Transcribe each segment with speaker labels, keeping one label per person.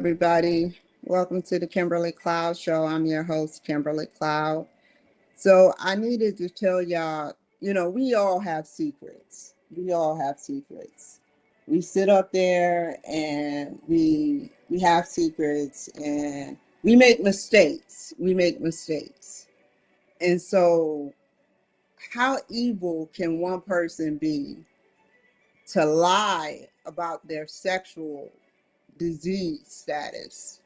Speaker 1: everybody. Welcome to the Kimberly Cloud Show. I'm your host, Kimberly Cloud. So, I needed to tell y'all, we all have secrets. We all have secrets. We sit up there and we have secrets and we make mistakes. We make mistakes. And so, how evil can one person be to lie about their sexual disease status?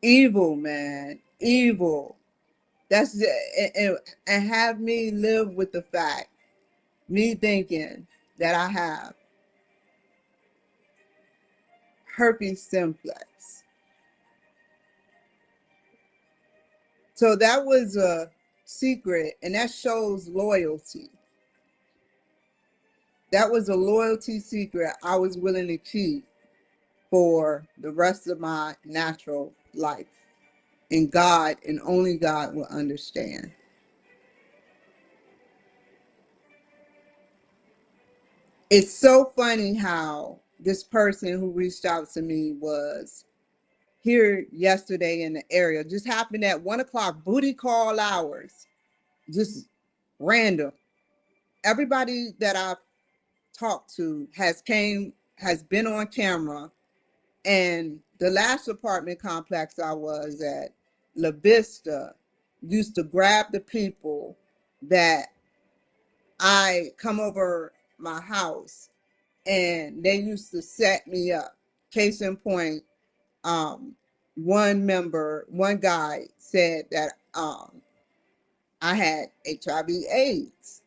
Speaker 1: Evil, man, evil. That's and have me live with the fact, me thinking that I have herpes simplex. So that was a secret, and that shows loyalty. That was a loyalty secret I was willing to keep for the rest of my natural life. And God, and only God, will understand. It's so funny how this person who reached out to me was here yesterday in the area. Just happened at 1 o'clock, booty call hours, just random. Everybody that I've talked to has been on camera. And the last apartment complex I was at, La Vista, used to grab the people that I come over my house, and they used to set me up. Case in point, um, one guy said that I had HIV/AIDS.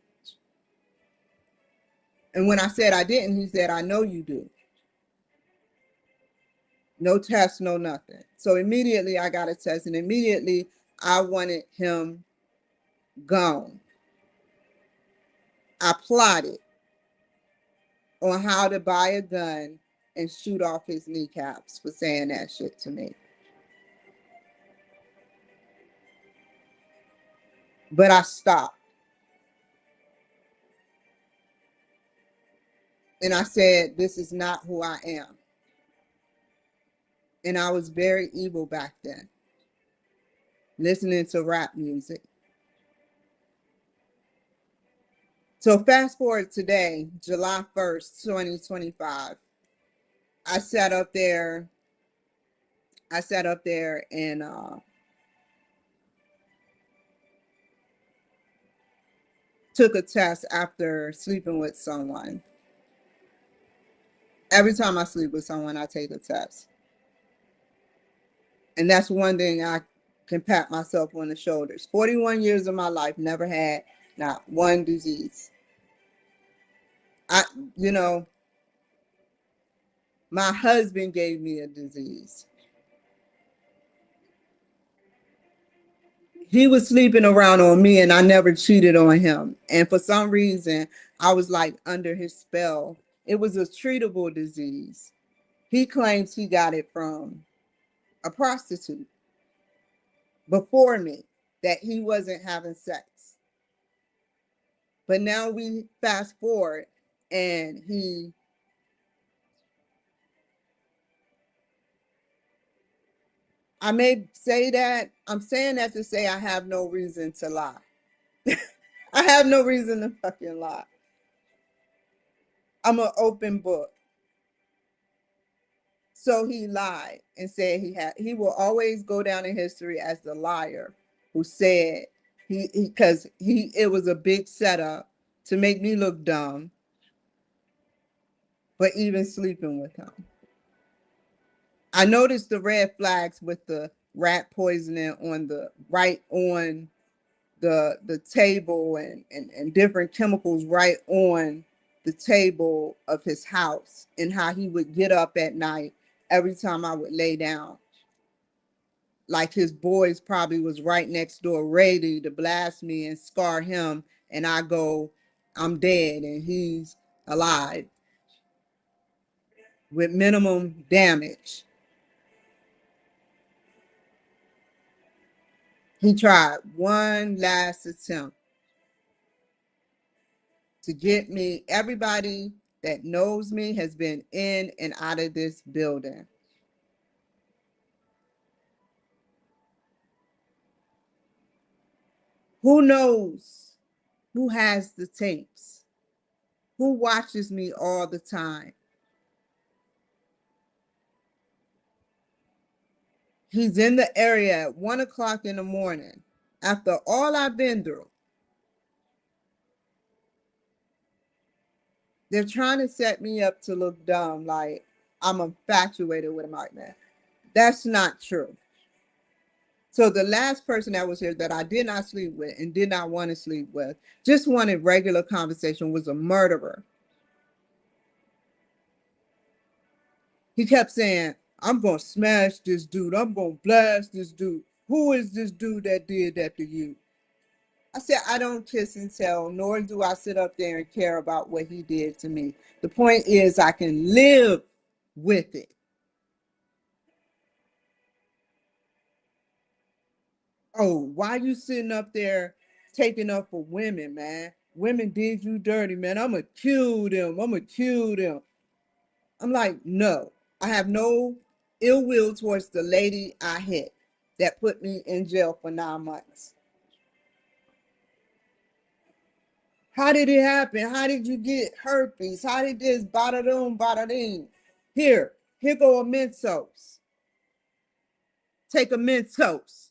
Speaker 1: And when I said I didn't, he said, I know you do. No test, no nothing. So immediately I got a test, and immediately I wanted him gone. I plotted on how to buy a gun and shoot off his kneecaps for saying that shit to me. But I stopped. And I said, this is not who I am. And I was very evil back then, listening to rap music. So fast forward today, July 1st, 2025. I sat up there and took a test after sleeping with someone. Every time I sleep with someone, I take a test. And that's one thing I can pat myself on the shoulders. 41 years of my life, never had not one disease. I, you know, my husband gave me a disease. He was sleeping around on me and I never cheated on him. And for some reason, I was like under his spell. It was a treatable disease. He claims he got it from a prostitute before me, that he wasn't having sex. But now we fast forward and I may say that, I'm saying that to say I have no reason to lie. I have no reason to fucking lie. I'm an open book. So he lied and said he will always go down in history as the liar who said because it was a big setup to make me look dumb, but even sleeping with him. I noticed the red flags with the rat poisoning on the table and different chemicals right on the table of his house, and how he would get up at night every time I would lay down. Like his boys probably was right next door ready to blast me and scar him, and I go, I'm dead and he's alive with minimum damage. He tried one last attempt to get me. Everybody that knows me has been in and out of this building. Who knows who has the tapes? Who watches me all the time? He's in the area at 1 o'clock in the morning. After all I've been through, they're trying to set me up to look dumb, like I'm infatuated with a white man. That's not true. So the last person that was here that I did not sleep with and did not want to sleep with, just wanted regular conversation, was a murderer. He kept saying, I'm going to smash this dude. I'm going to blast this dude. Who is this dude that did that to you? I said, I don't kiss and tell, nor do I sit up there and care about what he did to me. The point is, I can live with it. Oh, why you sitting up there taking up for women, man? Women did you dirty, man. I'm going to kill them. I'm going to kill them. I'm like, no, I have no ill will towards the lady I hit that put me in jail for 9 months. How did it happen? How did you get herpes? How did this? Bada doom, bada ding. Here go a Mentos. Take a Mentos.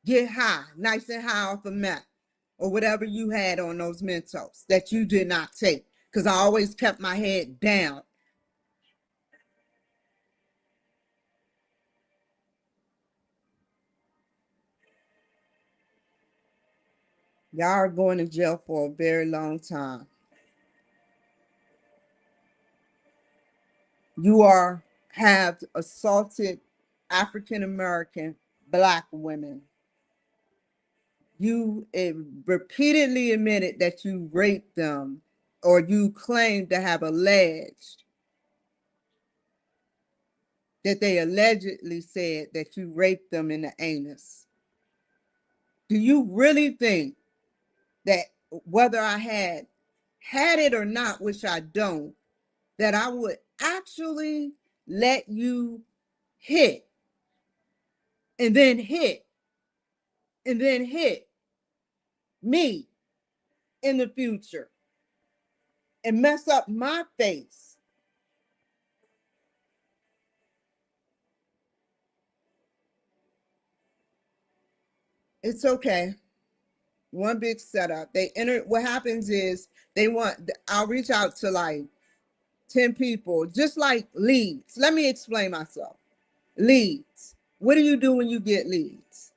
Speaker 1: Get high, nice and high off of meth or whatever you had on those Mentos that you did not take. Because I always kept my head down. Y'all are going to jail for a very long time. You have assaulted African American Black women. You repeatedly admitted that you raped them, or you claim to have alleged that they allegedly said that you raped them in the anus. Do you really think that whether I had it or not, which I don't, that I would actually let you hit and then hit and then hit me in the future and mess up my face? It's okay. One big setup. They enter. What happens is I'll reach out to like 10 people, just like leads. Let me explain myself. Leads. What do you do when you get leads?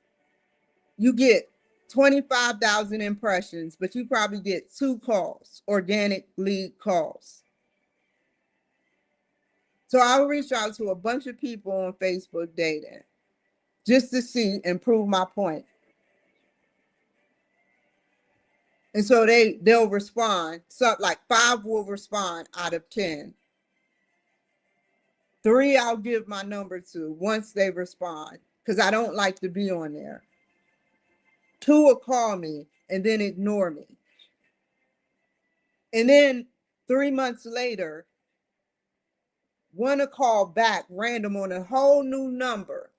Speaker 1: You get 25,000 impressions, but you probably get 2 calls, organic lead calls. So I'll reach out to a bunch of people on Facebook dating just to see and prove my point. And so they'll respond. So like 5 will respond out of 10. 3 I'll give my number to once they respond because I don't like to be on there. 2 will call me and then ignore me. And then 3 months later, one will call back random on a whole new number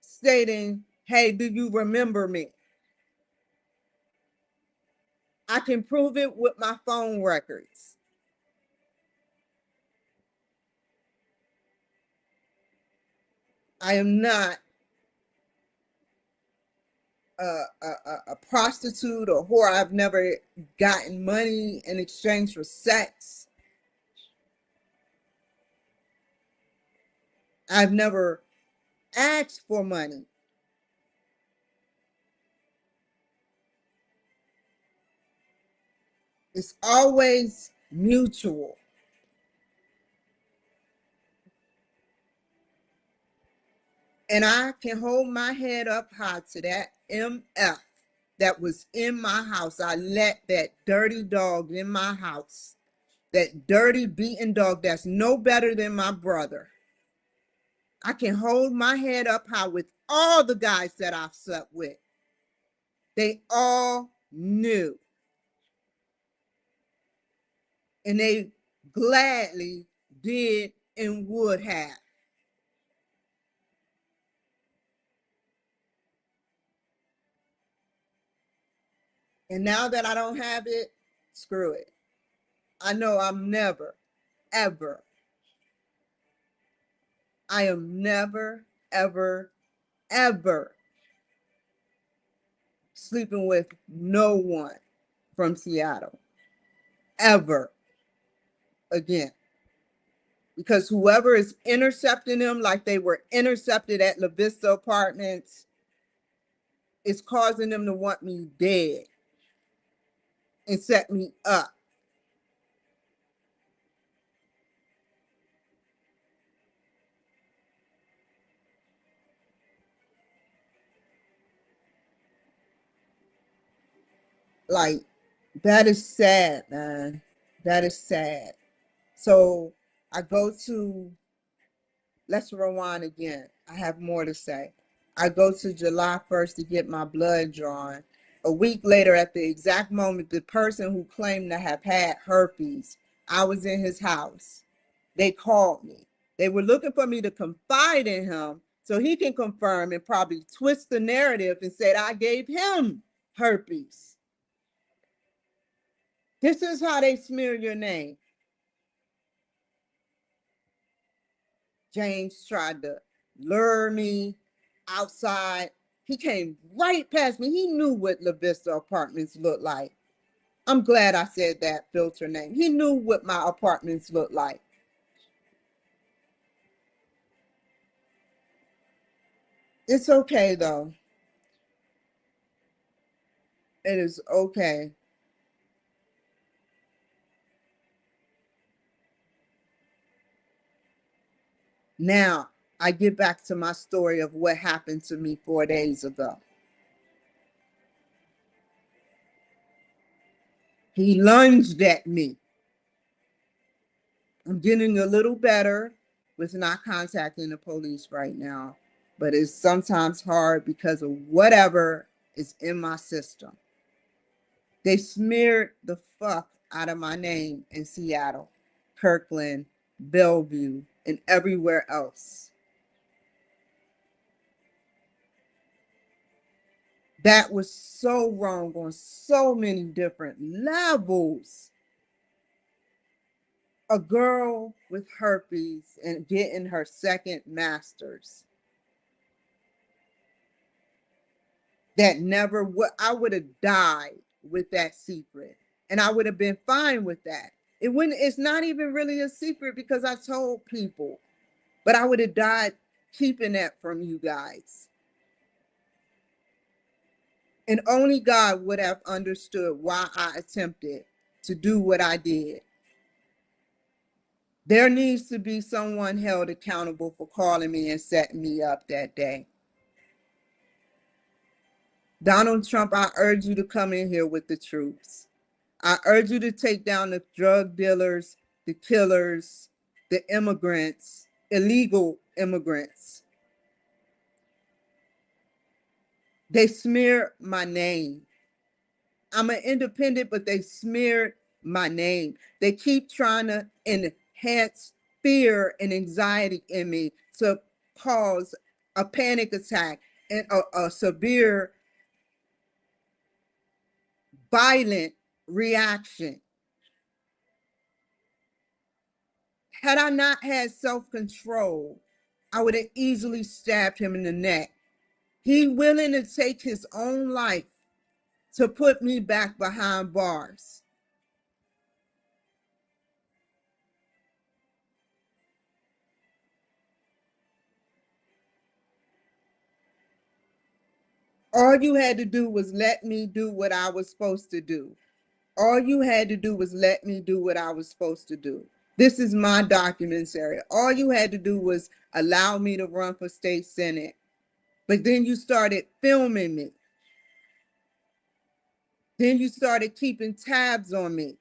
Speaker 1: stating, hey, do you remember me? I can prove it with my phone records. I am not a prostitute or whore. I've never gotten money in exchange for sex. I've never asked for money. It's always mutual. And I can hold my head up high to that MF that was in my house. I let that dirty dog in my house, that dirty beaten dog that's no better than my brother. I can hold my head up high with all the guys that I've slept with. They all knew. And they gladly did and would have. And now that I don't have it, screw it. I know I'm never, ever, I am never, ever, ever sleeping with no one from Seattle, ever again. Because whoever is intercepting them, like they were intercepted at La Vista Apartments, is causing them to want me dead and set me up. Like, that is sad, man. That is sad. So I go to, let's rewind again. I have more to say. I go to July 1st to get my blood drawn. A week later, at the exact moment, the person who claimed to have had herpes, I was in his house. They called me. They were looking for me to confide in him so he can confirm and probably twist the narrative and said I gave him herpes. This is how they smear your name. James tried to lure me outside. He came right past me. He knew what La Vista Apartments looked like. I'm glad I said that filter name. He knew what my apartments looked like. It's okay, though. It is okay. Now, I get back to my story of what happened to me 4 days ago. He lunged at me. I'm getting a little better with not contacting the police right now, but it's sometimes hard because of whatever is in my system. They smeared the fuck out of my name in Seattle, Kirkland, Bellevue, and everywhere else. That was so wrong on so many different levels. A girl with herpes and getting her second master's that never would, I would have died with that secret, and I would have been fine with that. It wouldn't, it's not even really a secret because I told people, but I would have died keeping that from you guys. And only God would have understood why I attempted to do what I did. There needs to be someone held accountable for calling me and setting me up that day. Donald Trump, I urge you to come in here with the troops. I urge you to take down the drug dealers, the killers, the immigrants, illegal immigrants. They smear my name. I'm an independent, but they smeared my name. They keep trying to enhance fear and anxiety in me to cause a panic attack and a severe, violent reaction. Had I not had self-control, I would have easily stabbed him in the neck. He willing to take his own life to put me back behind bars. All you had to do was let me do what I was supposed to do. All you had to do was let me do what I was supposed to do. This is my documentary. All you had to do was allow me to run for state senate. But then you started filming me. Then you started keeping tabs on me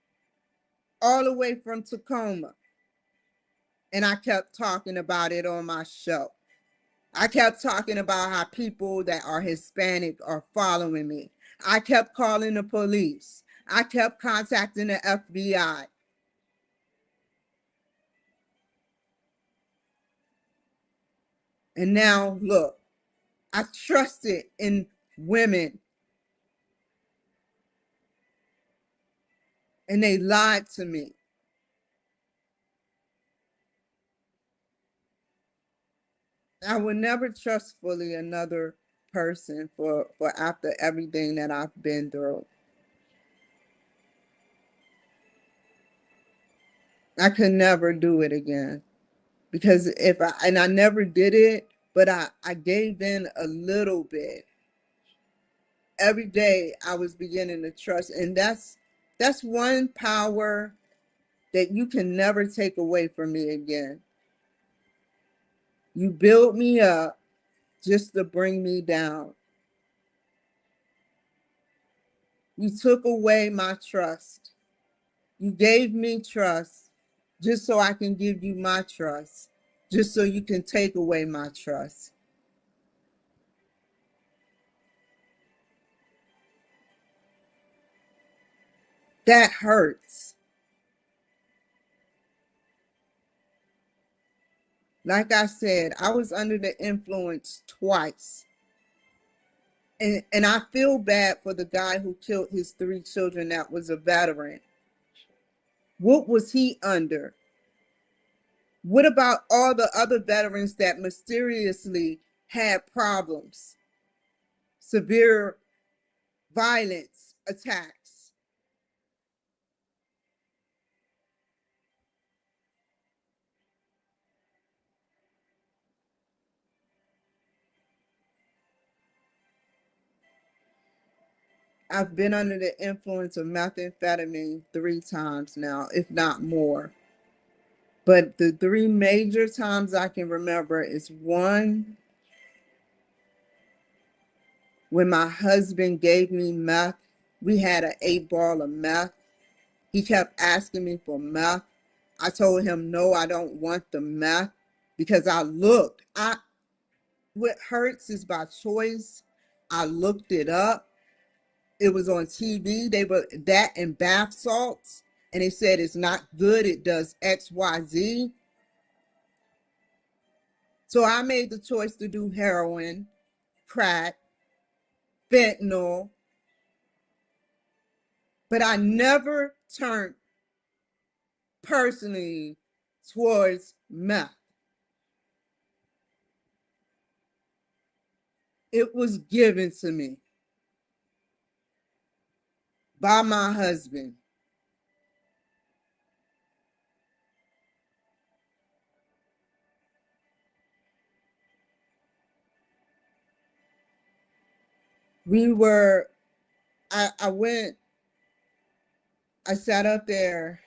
Speaker 1: all the way from Tacoma. And I kept talking about it on my show. I kept talking about how people that are Hispanic are following me. I kept calling the police. I kept contacting the FBI. And now, look, I trusted in women and they lied to me. I would never trust fully another person for after everything that I've been through. I could never do it again because I never did it, but I gave in a little bit. Every day I was beginning to trust, and that's one power that you can never take away from me again. You build me up just to bring me down. You took away my trust. You gave me trust just so I can give you my trust, just so you can take away my trust. That hurts. Like I said, I was under the influence twice. And I feel bad for the guy who killed his 3 children that was a veteran. What was he under? What about all the other veterans that mysteriously had problems, severe violence attacks? I've been under the influence of methamphetamine 3 times now, if not more. But the 3 major times I can remember is one, when my husband gave me meth. We had an 8 ball of meth. He kept asking me for meth. I told him, no, I don't want the meth because I looked. What hurts is by choice. I looked it up. It was on TV. They were that and bath salts. And they said it's not good. It does XYZ. So I made the choice to do heroin, crack, fentanyl, but I never turned personally towards meth. It was given to me by my husband. We were, I went, I sat up there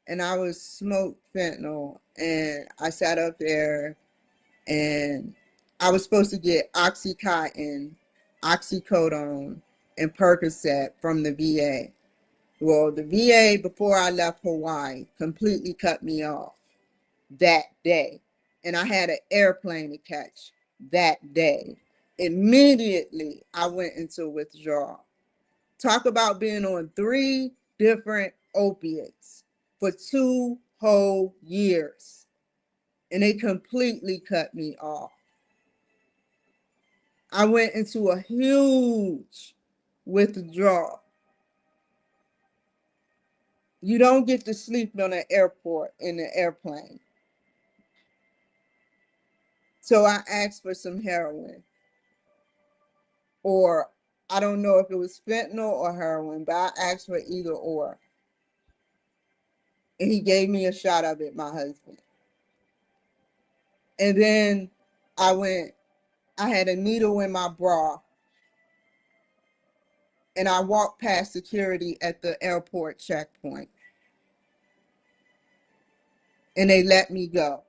Speaker 1: and I was smoked fentanyl and I sat up there and I was supposed to get Oxycontin, oxycodone, and Percocet from the VA. Well, the VA, before I left Hawaii, completely cut me off that day. And I had an airplane to catch that day. Immediately, I went into withdrawal. Talk about being on 3 different opiates for 2 whole years. And they completely cut me off. I went into a huge withdrawal. You don't get to sleep on an airport in the airplane. So I asked for some heroin, or I don't know if it was fentanyl or heroin, but I asked for either or. And he gave me a shot of it, my husband. And then I had a needle in my bra, and I walked past security at the airport checkpoint, and they let me go.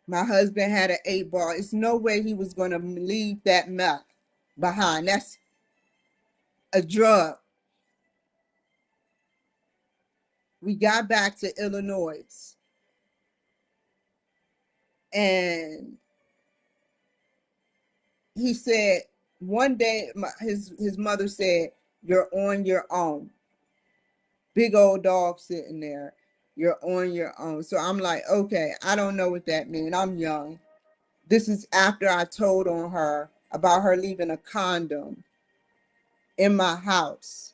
Speaker 1: My husband had an 8 ball. It's no way he was going to leave that meth behind. That's a drug. We got back to Illinois, and he said, One day, his mother said, "You're on your own." Big old dog sitting there. You're on your own. So I'm like, okay, I don't know what that means. I'm young. This is after I told on her about her leaving a condom in my house.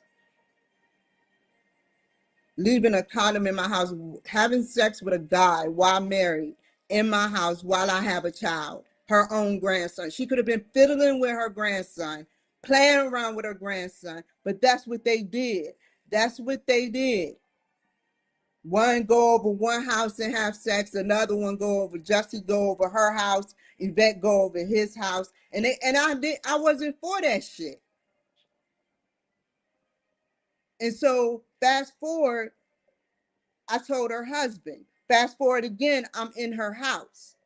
Speaker 1: Leaving a condom in my house, having sex with a guy while married in my house while I have a child, her own grandson. She could have been fiddling with her grandson, playing around with her grandson, but that's what they did. That's what they did. One go over one house and have sex, another one go over, Jussie go over her house, Yvette go over his house. I wasn't for that shit. And so fast forward, I told her husband. Fast forward again, I'm in her house.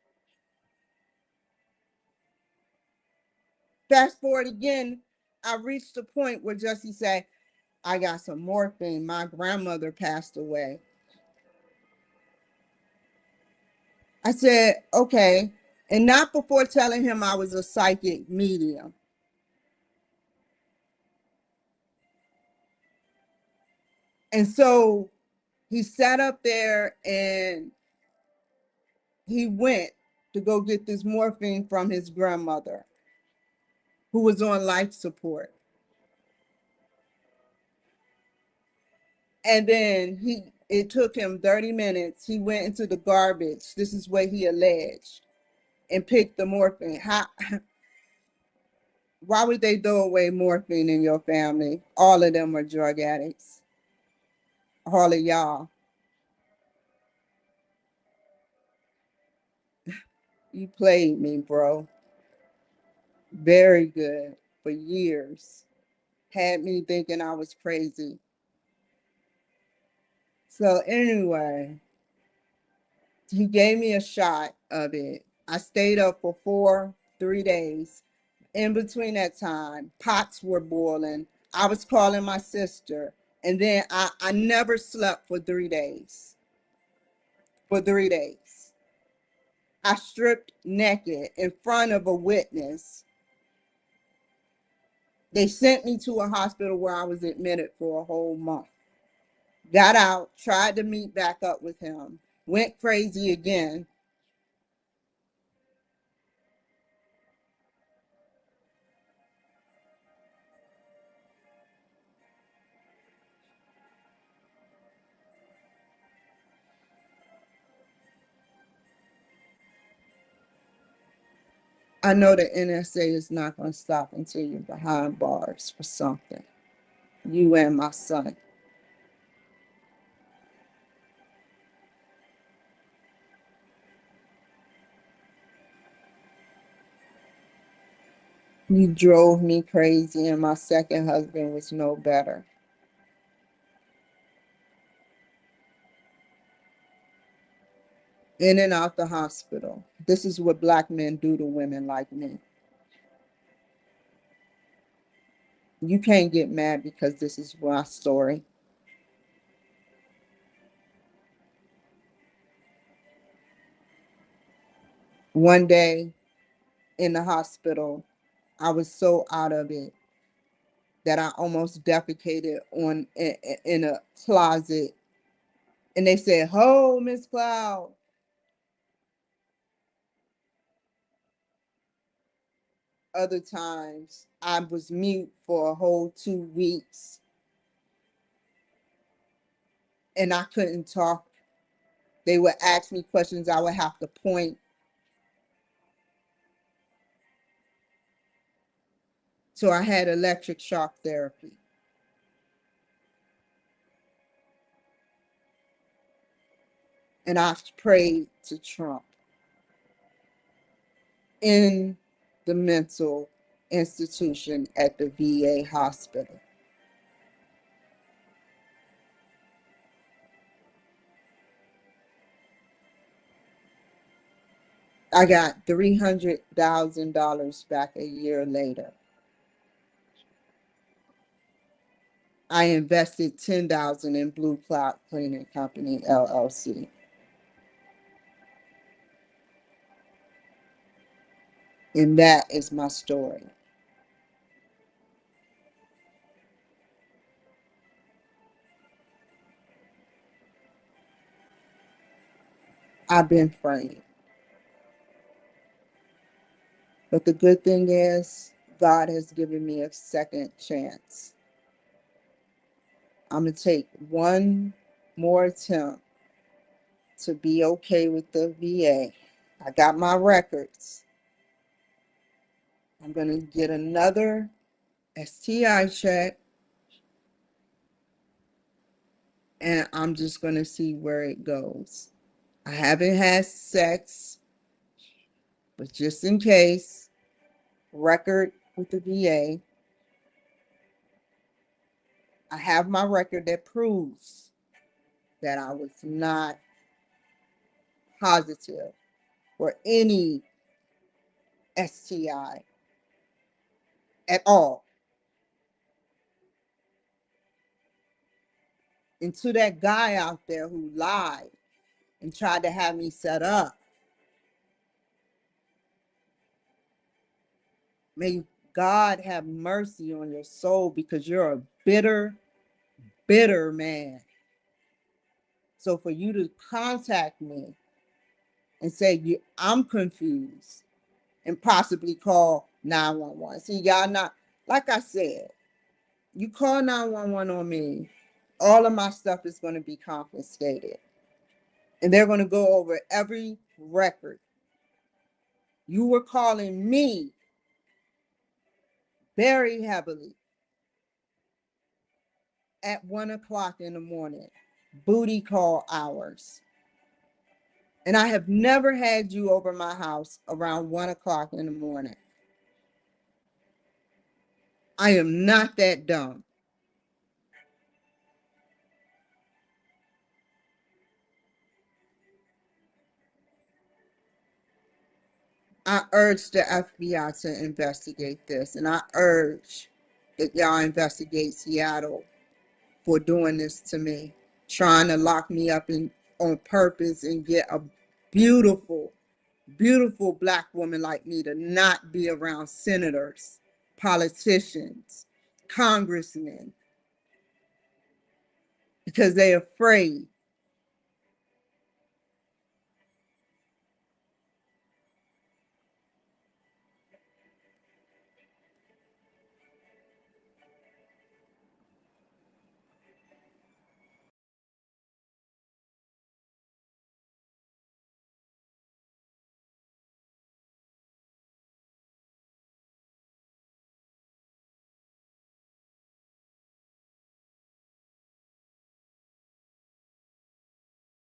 Speaker 1: Fast forward again, I reached the point where Jussie said, I got some morphine. My grandmother passed away. I said, okay. And not before telling him I was a psychic medium. And so he sat up there and he went to go get this morphine from his grandmother, who was on life support. And then it took him 30 minutes. He went into the garbage. This is what he alleged, and picked the morphine. Why would they throw away morphine in your family? All of them are drug addicts. All of y'all. You played me, bro. Very good for years. Had me thinking I was crazy. So anyway, he gave me a shot of it. I stayed up for 3 days. In between that time, pots were boiling. I was calling my sister. And then I never slept for 3 days. For 3 days. I stripped naked in front of a witness. They sent me to a hospital where I was admitted for a whole month. Got out, tried to meet back up with him, went crazy again. I know the NSA is not going to stop until you're behind bars for something. You and my son. You drove me crazy, and my second husband was no better. In and out the hospital. This is what black men do to women like me. You can't get mad because this is my story. One day in the hospital, I was so out of it that I almost defecated in a closet. And they said, "Oh, Miss Cloud." Other times, I was mute for a whole 2 weeks and I couldn't talk. They would ask me questions, I would have to point. So I had electric shock therapy. And I prayed to Trump in the mental institution at the VA hospital. I got $300,000 back a year later. I invested $10,000 in Blue Cloud Cleaning Company LLC. And that is my story. I've been framed. But the good thing is, God has given me a second chance. I'm going to take one more attempt to be okay with the VA. I got my records. I'm going to get another STI check, and I'm just going to see where it goes. I haven't had sex, but just in case, record with the VA. I have my record that proves that I was not positive for any STI at all. And to that guy out there who lied and tried to have me set up, may God have mercy on your soul, because you're a bitter, bitter man. So for you to contact me and say, I'm confused, and possibly call 911. See, y'all not, like I said, you call 911 on me, all of my stuff is going to be confiscated. And they're going to go over every record. You were calling me very heavily at 1 o'clock in the morning, booty call hours. And I have never had you over my house around 1 o'clock in the morning. I am not that dumb. I urge the FBI to investigate this, and I urge that y'all investigate Seattle for doing this to me, trying to lock me up on purpose and get a beautiful, beautiful Black woman like me to not be around senators, politicians, congressmen, because they're afraid